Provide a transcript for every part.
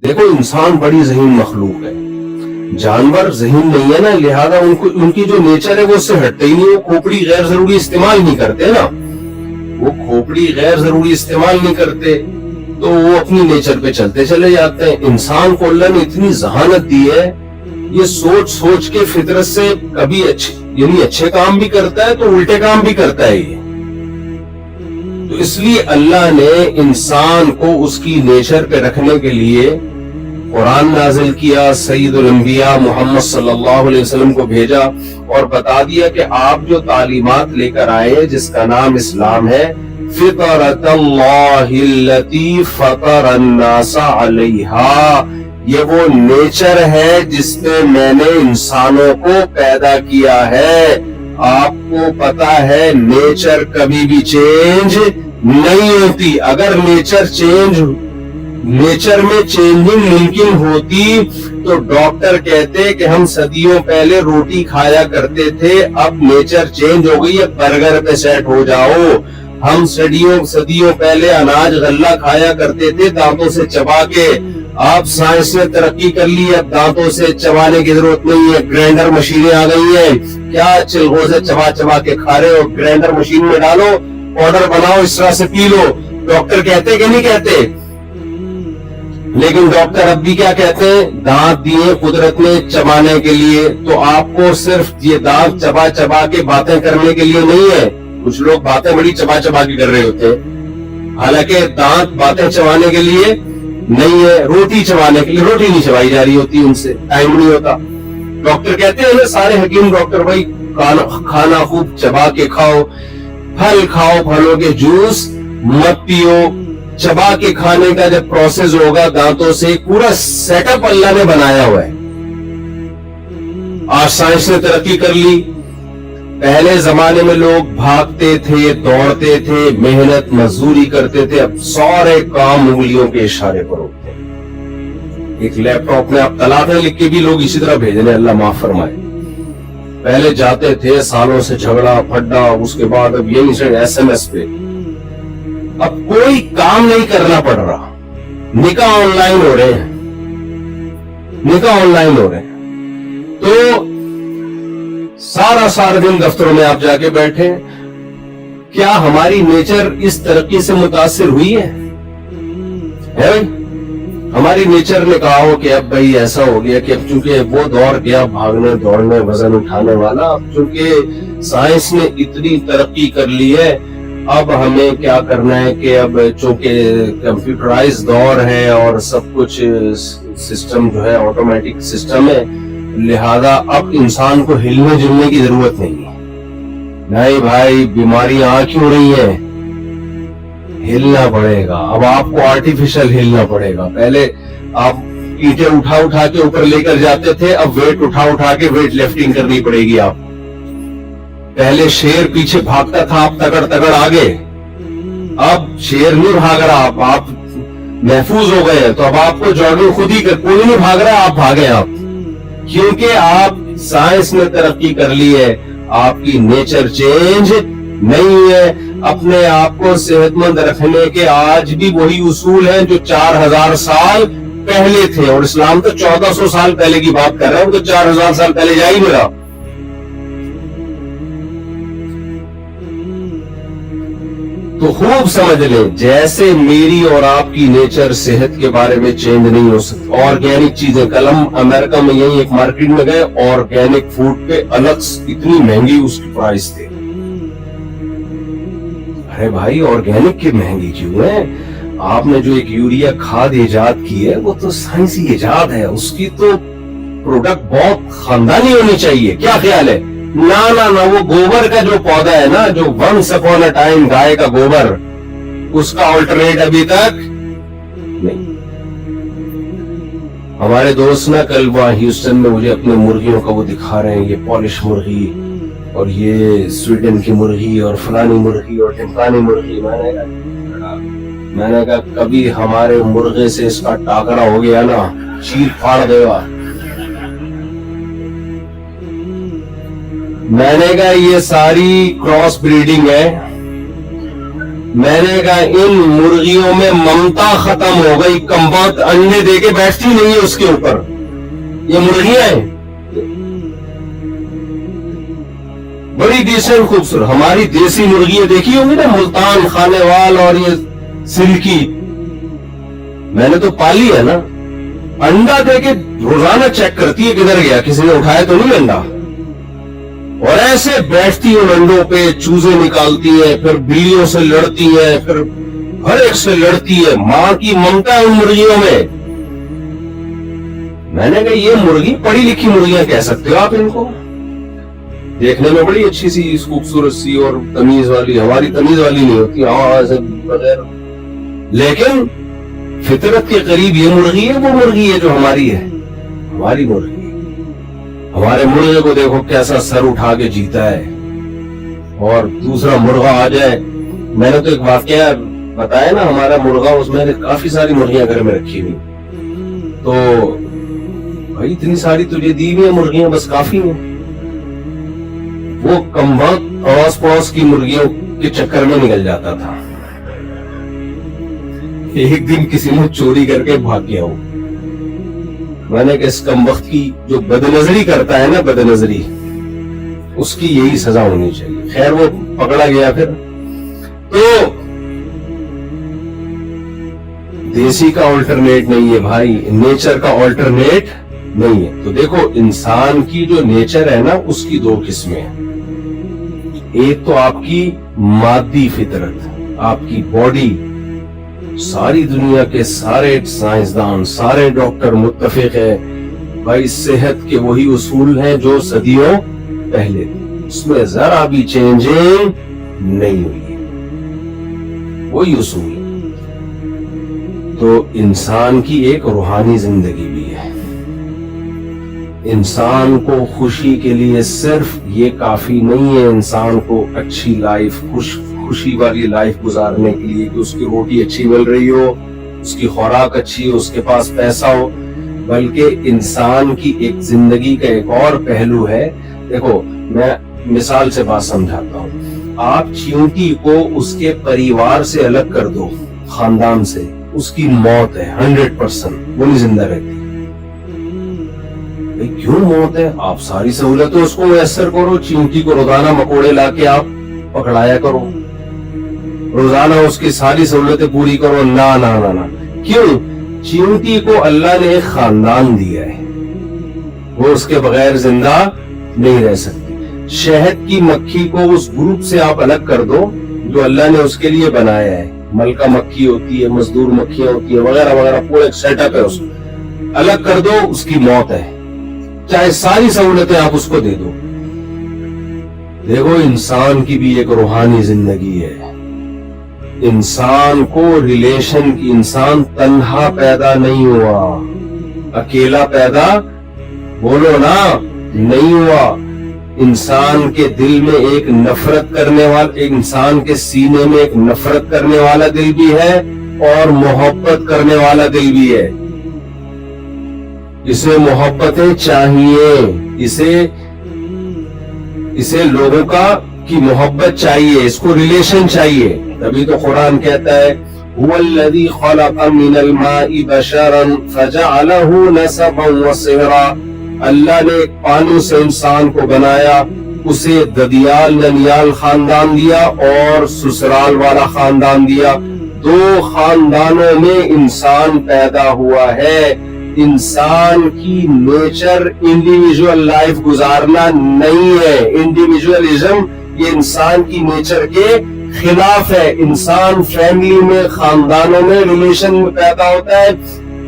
دیکھو انسان بڑی ذہین مخلوق ہے، جانور ذہین نہیں ہے نا، لہذا ان کی جو نیچر ہے وہ اس سے ہٹتے ہی نہیں، وہ کھوپڑی غیر ضروری استعمال نہیں کرتے نا، وہ کھوپڑی غیر ضروری استعمال نہیں کرتے تو وہ اپنی نیچر پہ چلتے چلے جاتے ہیں۔ انسان کو اللہ نے اتنی ذہانت دی ہے، یہ سوچ سوچ کے فطرت سے کبھی اچھے کام بھی کرتا ہے تو الٹے کام بھی کرتا ہے یہ، تو اس لیے اللہ نے انسان کو اس کی نیچر پہ رکھنے کے لیے قرآن نازل کیا، سید الانبیاء محمد صلی اللہ علیہ وسلم کو بھیجا اور بتا دیا کہ آپ جو تعلیمات لے کر آئے جس کا نام اسلام ہے، فطرت اللہ التی فطر الناس علیہا، یہ وہ نیچر ہے جس پہ میں نے انسانوں کو پیدا کیا ہے۔ آپ کو پتا ہے نیچر کبھی بھی چینج نہیں ہوتی، اگر نیچر میں چینجنگ ممکن ہوتی تو ڈاکٹر کہتے کہ ہم صدیوں پہلے روٹی کھایا کرتے تھے، اب نیچر چینج ہو گئی ہے، برگر پہ سیٹ ہو جاؤ۔ ہم صدیوں پہلے اناج غلہ کھایا کرتے تھے دانتوں سے چبا کے، اب سائنس نے ترقی کر لی، اب دانتوں سے چبانے کی ضرورت نہیں ہے، گرائنڈر مشینیں آ گئی ہیں، کیا چلغوں سے چبا چبا کے کھا رہے ہو، گرائنڈر مشین میں ڈالو، پاؤڈر بناؤ، اس طرح سے پی لو۔ ڈاکٹر کہتے کہ نہیں کہتے؟ لیکن ڈاکٹر اب بھی کیا کہتے ہیں؟ دانت دیے قدرت نے چبانے کے لیے، تو آپ کو صرف یہ دانت چبا چبا کے باتیں کرنے کے لیے نہیں ہے۔ کچھ لوگ باتیں بڑی چبا چبا کے کر رہے ہوتے ہیں، حالانکہ دانت باتیں چبانے کے لیے نہیں ہے، روٹی چبانے کے لیے۔ روٹی نہیں چبائی جا رہی ہوتی، ان سے ٹائم نہیں ہوتا۔ ڈاکٹر کہتے ہیں سارے حکیم ڈاکٹر بھائی کھانا خوب چبا کے کھاؤ، پھل کھاؤ، پھلوں کے جوس مت پیو۔ چبا کے کھانے کا جب پروسیس ہوگا دانتوں سے، پورا سیٹ اپ اللہ نے بنایا ہوا ہے۔ آج سائنس نے ترقی کر لی، پہلے زمانے میں لوگ بھاگتے تھے، دوڑتے تھے، محنت مزدوری کرتے تھے، اب سارے کام انگلیوں کے اشارے پر ہوتے ہیں۔ ایک لیپ ٹاپ میں آپ طلاقیں لکھ کے بھی لوگ اسی طرح بھیجنے، اللہ معاف فرمائے۔ پہلے جاتے تھے سالوں سے جھگڑا پھڈا، اس کے بعد اب یہی سے SMS پہ، اب کوئی کام نہیں کرنا پڑ رہا، نکاح آن لائن ہو رہے ہیں، تو سارا دن دفتروں میں آپ جا کے بیٹھے۔ کیا ہماری نیچر اس ترقی سے متاثر ہوئی ہے؟ ہماری نیچر نے کہا ہو کہ اب بھائی ایسا ہو گیا کہ اب چونکہ وہ دور گیا بھاگنے دوڑنے وزن اٹھانے والا، اب چونکہ سائنس نے اتنی ترقی کر لی ہے، اب ہمیں کیا کرنا ہے کہ اب چونکہ کمپیوٹرائز دور ہے اور سب کچھ سسٹم جو ہے آٹومیٹک سسٹم ہے، لہذا اب انسان کو ہلنے جلنے کی ضرورت نہیں ہے۔ نہیں بھائی، بیماریاں آ کیوں رہی ہیں؟ ہلنا پڑے گا، اب آپ کو آرٹیفیشل ہلنا پڑے گا۔ پہلے آپ اینٹیں اٹھا کے اوپر لے کر جاتے تھے، اب ویٹ اٹھا کے ویٹ لفٹنگ کرنی پڑے گی آپ۔ پہلے شیر پیچھے بھاگتا تھا، آپ تگڑ آگے، اب شیر نہیں بھاگ رہا، آپ محفوظ ہو گئے، تو اب آپ کو جاگنگ خود ہی کوئی نہیں بھاگ رہا، آپ بھاگے آپ، کیونکہ آپ سائنس نے ترقی کر لی ہے، آپ کی نیچر چینج نہیں ہے۔ اپنے آپ کو صحت مند رکھنے کے آج بھی وہی اصول ہیں جو 4000 سال پہلے تھے، اور اسلام تو 1400 سال پہلے کی بات کر رہا ہوں، تو 4000 سال پہلے جا ہی میرا۔ تو خوب سمجھ لیں، جیسے میری اور آپ کی نیچر صحت کے بارے میں چینج نہیں ہو سکتی۔ آرگینک چیزیں، کل ہم امریکہ میں یہی ایک مارکیٹ میں گئے، آرگینک فوڈ پہ الگ اتنی مہنگی اس کی پرائس تھے۔ ارے بھائی، آرگینک کی مہنگی کیوں ہے؟ آپ نے جو ایک یوریا کھاد ایجاد کی ہے وہ تو سائنسی ایجاد ہے، اس کی تو پروڈکٹ بہت خاندانی ہونی چاہیے۔ کیا خیال ہے؟ نہ وہ گوبر کا جو پودا ہے نا، جو ونس اپون اے ٹائم گائے کا گوبر، اس کا آلٹرنیٹ ابھی تک نہیں۔ ہمارے دوست نا کل وہاں ہیوسٹن میں مجھے اپنے مرغیوں کا وہ دکھا رہے ہیں، یہ پالش مرغی اور یہ سویڈن کی مرغی اور فلانی مرغی اور ٹمکانی مرغی۔ میں نے کہا کبھی ہمارے مرغے سے اس کا ٹاکرا ہو گیا نا، چیر پھاڑ دے گا۔ میں نے کہا یہ ساری کراس بریڈنگ ہے، میں نے کہا ان مرغیوں میں ممتا ختم ہو گئی, کم وقت انڈے دے کے بیٹھتی نہیں ہے اس کے اوپر. یہ مرغیاں ہیں بڑی ڈیسنٹ خوبصورت. ہماری دیسی مرغیاں دیکھی ہوں گی نا, ملتان خانے وال اور یہ سلکی, میں نے تو پالی ہے نا. انڈا دے کے روزانہ چیک کرتی ہے کدھر گیا, کسی نے اٹھایا تو نہیں انڈا, اور ایسے بیٹھتی ان انڈوں پہ, چوزے نکالتی ہے, پھر بلیوں سے لڑتی ہے, پھر ہر ایک سے لڑتی ہے. ماں کی ممتا ہے ان مرغیوں میں. میں نے کہا یہ مرغی پڑھی لکھی مرغیاں کہہ سکتے ہو آپ ان کو, دیکھنے میں بڑی اچھی سی خوبصورت سی اور تمیز والی. ہماری تمیز والی نہیں ہوتی ایسے بغیر, لیکن فطرت کے قریب یہ مرغی ہے, وہ مرغی ہے جو ہماری ہے, ہماری مرغی. ہمارے مرغے کو دیکھو کیسا سر اٹھا کے جیتا ہے, اور دوسرا مرغا آ جائے. میں نے تو ایک واقعہ بتایا نا, ہمارا مرغا, اس میں کافی ساری مرغیاں گھر میں رکھی ہوئی, تو بھائی اتنی ساری تجھے دی ہوئی ہیں مرغیاں, بس کافی ہیں. وہ کم وقت اڑوس پڑوس کی مرغیوں کے چکر میں نکل جاتا تھا. ایک دن کسی نے چوری کر کے بھاگ گیا. ہوں میں نے کہ اس کم وقت کی جو بد نظری کرتا ہے نا, بد نظری, اس کی یہی سزا ہونی چاہیے. خیر وہ پکڑا گیا. پھر تو دیسی کا آلٹرنیٹ نہیں ہے بھائی, نیچر کا آلٹرنیٹ نہیں ہے. تو دیکھو انسان کی جو نیچر ہے نا, اس کی دو قسمیں ہیں. ایک تو آپ کی مادی فطرت, آپ کی باڈی. ساری دنیا کے سارے سائنسدان, سارے ڈاکٹر متفق ہے بھائی صحت کے وہی اصول ہیں جو صدیوں پہلے تھے, اس میں ذرا بھی چینجنگ نہیں ہوئی, وہی اصول ہے. تو انسان کی ایک روحانی زندگی بھی ہے. انسان کو خوشی کے لیے صرف یہ کافی نہیں ہے, انسان کو اچھی لائف, خوشی والی لائف گزارنے کے لیے کہ اس کی روٹی اچھی مل رہی ہو, اس کی خوراک اچھی ہو, اس کے پاس پیسہ ہو, بلکہ انسان کی ایک زندگی کا ایک اور پہلو ہے. دیکھو میں مثال سے بات سمجھاتا ہوں. آپ چیونٹی کو اس کے پریوار سے الگ کر دو, خاندان سے, اس کی موت ہے 100%, وہ نہیں زندہ رہتی. کیوں موت ہے؟ آپ ساری سہولتیں اس کو میسر کرو. چیونٹی کو روزانہ مکوڑے لا کے آپ پکڑایا کرو, روزانہ اس کی ساری سہولتیں پوری کرو. نہ کیوں؟ چیونٹی کو اللہ نے ایک خاندان دیا ہے, وہ اس کے بغیر زندہ نہیں رہ سکتی. شہد کی مکھی کو اس گروپ سے آپ الگ کر دو جو اللہ نے اس کے لیے بنایا ہے. ملکہ مکھی ہوتی ہے, مزدور مکھیاں ہوتی ہیں, وغیرہ وغیرہ, پورا ایک سیٹ اپ ہے. اس کو الگ کر دو, اس کی موت ہے, چاہے ساری سہولتیں آپ اس کو دے دو. دیکھو انسان کی بھی ایک روحانی زندگی ہے. انسان کو ریلیشن کی, انسان تنہا پیدا نہیں ہوا, اکیلا پیدا بولو نا نہیں ہوا. انسان کے دل میں ایک نفرت کرنے والا, ایک انسان کے سینے میں ایک نفرت کرنے والا دل بھی ہے اور محبت کرنے والا دل بھی ہے. اسے محبتیں چاہیے, اسے لوگوں کی محبت چاہیے, اس کو ریلیشن چاہیے. تبھی تو قرآن کہتا ہے هو الذي خلق من الماء بشرا فجعله نسبا وصهرا. اللہ نے ایک پانی سے انسان کو بنایا, اسے ددیال ننیال خاندان دیا اور سسرال والا خاندان دیا. دو خاندانوں میں انسان پیدا ہوا ہے. انسان کی نیچر انڈیویجول لائف گزارنا نہیں ہے. انڈیویجولزم یہ انسان کی نیچر کے خلاف ہے. انسان فیملی میں, خاندانوں میں, ریلیشن میں پیدا ہوتا ہے.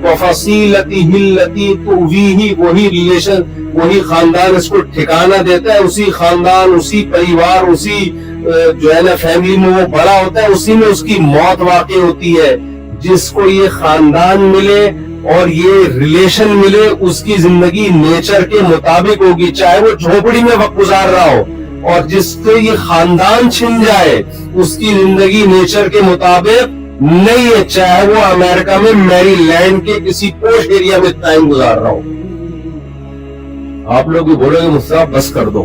وَفَصِيلَتِهِ الَّتِي تُؤْوِيهِ, وہی ریلیشن, وہی خاندان اس کو ٹھکانہ دیتا ہے. اسی خاندان, اسی پریوار, اسی جو ہے نا فیملی میں وہ بڑا ہوتا ہے, اسی میں اس کی موت واقع ہوتی ہے. جس کو یہ خاندان ملے اور یہ ریلیشن ملے, اس کی زندگی نیچر کے مطابق ہوگی, چاہے وہ جھونپڑی میں وقت گزار رہا ہو. اور جس کو یہ خاندان چھن جائے, اس کی زندگی نیچر کے مطابق نہیں ہے, چاہے وہ امریکہ میں میری لینڈ کے کسی پوش ایریا میں ٹائم گزار رہا ہو. آپ لوگ بھی بولو گے مصطفیٰ بس کر دو.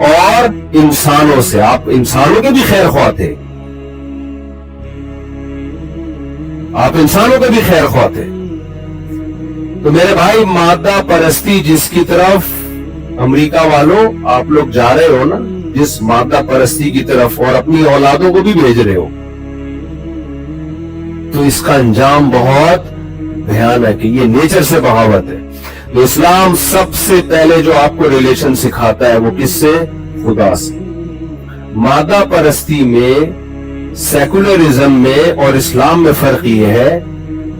اور انسانوں سے. آپ انسانوں کے بھی خیر خواہ تھے, آپ انسانوں کے بھی خیر خواہ تھے. تو میرے بھائی, مادہ پرستی جس کی طرف امریکہ والوں آپ لوگ جا رہے ہو نا, جس مادہ پرستی کی طرف, اور اپنی اولادوں کو بھی بھیج رہے ہو, تو اس کا انجام بہت بھیانک ہے. یہ نیچر سے بغاوت ہے. تو اسلام سب سے پہلے جو آپ کو ریلیشن سکھاتا ہے وہ کس سے؟ خدا سے. مادہ پرستی میں, سیکولرزم میں اور اسلام میں فرق یہ ہے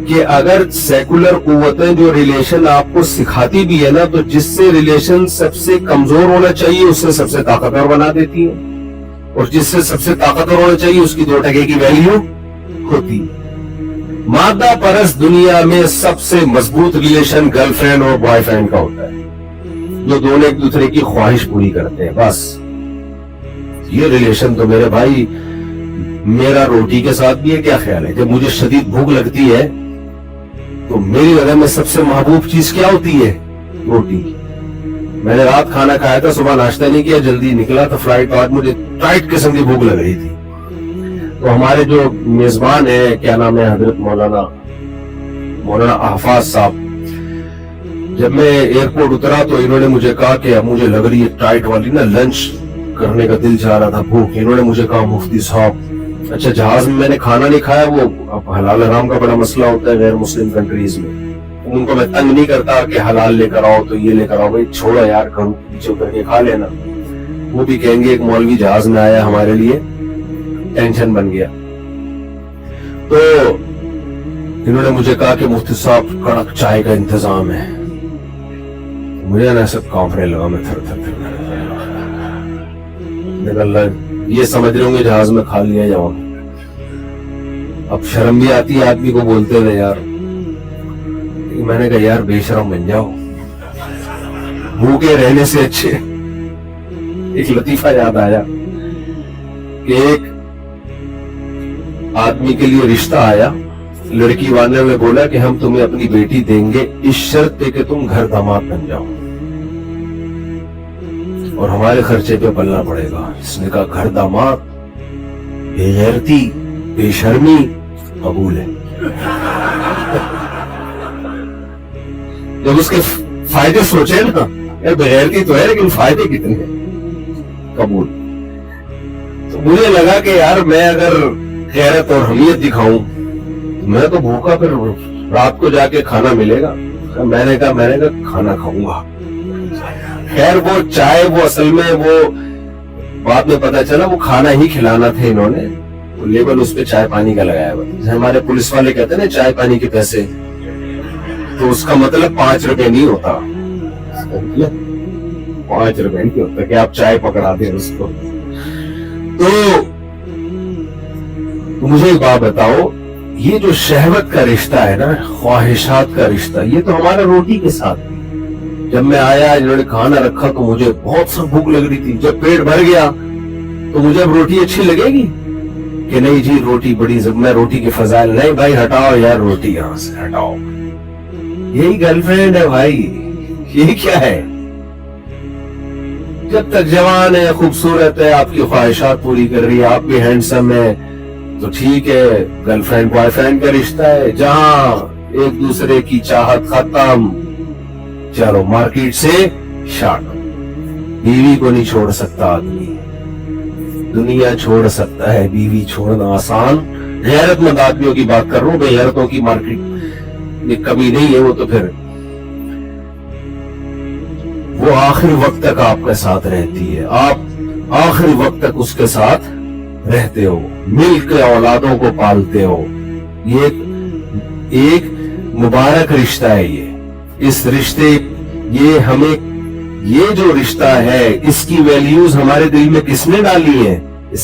کہ اگر سیکولر قوتیں جو ریلیشن آپ کو سکھاتی بھی ہے نا, تو جس سے ریلیشن سب سے کمزور ہونا چاہیے اس سے سب سے طاقتور بنا دیتی ہے, اور جس سے سب سے طاقتور ہونا چاہیے اس کی 2% کی ویلیو ہوتی ہے. مادہ پرست دنیا میں سب سے مضبوط ریلیشن گرل فرینڈ اور بوائے فرینڈ کا ہوتا ہے, جو دونوں ایک دوسرے کی خواہش پوری کرتے ہیں بس. یہ ریلیشن تو میرے بھائی, میرا روٹی کے ساتھ بھی ہے. کیا خیال ہے, جب مجھے شدید بھوک لگتی ہے تو میری نظر میں سب سے محبوب چیز کیا ہوتی ہے؟ روٹی. میں نے رات کھانا کھایا تھا, صبح ناشتہ نہیں کیا, جلدی نکلا تھا فلائٹ, آج مجھے ٹائٹ قسم کی بھوک لگ رہی تھی. تو ہمارے جو میزبان ہیں, کیا نام ہے, حضرت مولانا احفاظ صاحب, جب میں ایئرپورٹ اترا تو انہوں نے مجھے کہا کہ اب مجھے لگ رہی ہے ٹائٹ والی نا, لنچ کرنے کا دل چاہ رہا تھا, بھوک. انہوں نے مجھے کہا مفتی صاحب, اچھا جہاز میں نے کھانا نہیں کھایا, وہ اب حلال حرام کا بڑا مسئلہ ہوتا ہے غیر مسلم کنٹریز میں. ان کو میں تنگ نہیں کرتا کہ حلال لے کر آؤ تو یہ لے کر آؤ, بھائی چھوڑو یار, گھروں پیچھے اتر کے کھا لینا. وہ بھی کہیں گے ایک مولوی جہاز میں آیا ہمارے لیے, ٹینشن بن گیا. تو انہوں نے مجھے کہا کہ مفتی صاحب کڑک چائے کا انتظام ہے. مجھے نا سب کانفرے لگا, میں تھر تھر اللہ یہ سمجھ رہے ہوں گے جہاز میں کھا لیا جاؤں. اب شرم بھی آتی ہے آدمی کو بولتے ہوئے یار. میں نے کہا یار بے شرم بن جاؤ, بھوکے رہنے سے اچھے. ایک لطیفہ یاد آیا کہ ایک آدمی کے لیے رشتہ آیا, لڑکی والے نے بولا کہ ہم تمہیں اپنی بیٹی دیں گے اس شرط پہ کہ تم گھر داماد بن جاؤ اور ہمارے خرچے پہ پلنا پڑے گا. اس نے کہا گھر داماد, بے غیرتی, بے شرمی, قبول ہے. جب اس کے فائدے سوچے نا, بے غیرتی تو ہے لیکن فائدے کتنے ہیں, قبول. تو مجھے لگا کہ یار میں اگر غیرت اور حمیت دکھاؤں میں تو بھوکا, پھر رات کو جا کے کھانا ملے گا. میں نے کہا کھانا کھاؤں گا. خیر وہ چائے, وہ اصل میں وہ بعد میں پتا چلا وہ کھانا ہی کھلانا تھے انہوں نے, لیبل اس پہ چائے پانی کا لگایا ہوا. ہمارے پولیس والے کہتے ہیں نا چائے پانی کے پیسے, تو اس کا مطلب 5 روپے نہیں ہوتا, 5 روپے نہیں ہوتا کہ آپ چائے پکڑا دیں اس کو. تو مجھے ایک بات بتاؤ, یہ جو شہوت کا رشتہ ہے نا, خواہشات کا رشتہ, یہ تو ہمارا روٹی کے ساتھ. جب میں آیا انہوں نے کھانا رکھا تو مجھے بہت سا بھوک لگ رہی تھی. جب پیٹ بھر گیا تو مجھے اب روٹی اچھی لگے گی کہ نہیں جی روٹی بڑی, میں روٹی کے فضائل, نہیں بھائی ہٹاؤ یار روٹی یہاں سے ہٹاؤ. یہی گرل فرینڈ ہے بھائی, یہ کیا ہے؟ جب تک جوان ہے, خوبصورت ہے, آپ کی خواہشات پوری کر رہی ہے, آپ بھی ہینڈسم ہے, تو ٹھیک ہے, گرل فرینڈ بوائے فرینڈ کا رشتہ ہے. جہاں ایک دوسرے کی چاہت ختم, چلو مارکیٹ سے شارٹ. بیوی کو نہیں چھوڑ سکتا آدمی, دنیا چھوڑ سکتا ہے, بیوی چھوڑنا آسان. غیرت مند آدمیوں کی بات کر رہا ہوں, بے غیرتوں کی مارکیٹ میں کمی نہیں ہے. وہ تو پھر وہ آخری وقت تک آپ کے ساتھ رہتی ہے, آپ آخری وقت تک اس کے ساتھ رہتے ہو, مل کے اولادوں کو پالتے ہو. یہ ایک مبارک رشتہ ہے. اس رشتے, یہ جو رشتہ ہے اس کی ویلیوز ہمارے دل میں کس نے ڈالی ہیں؟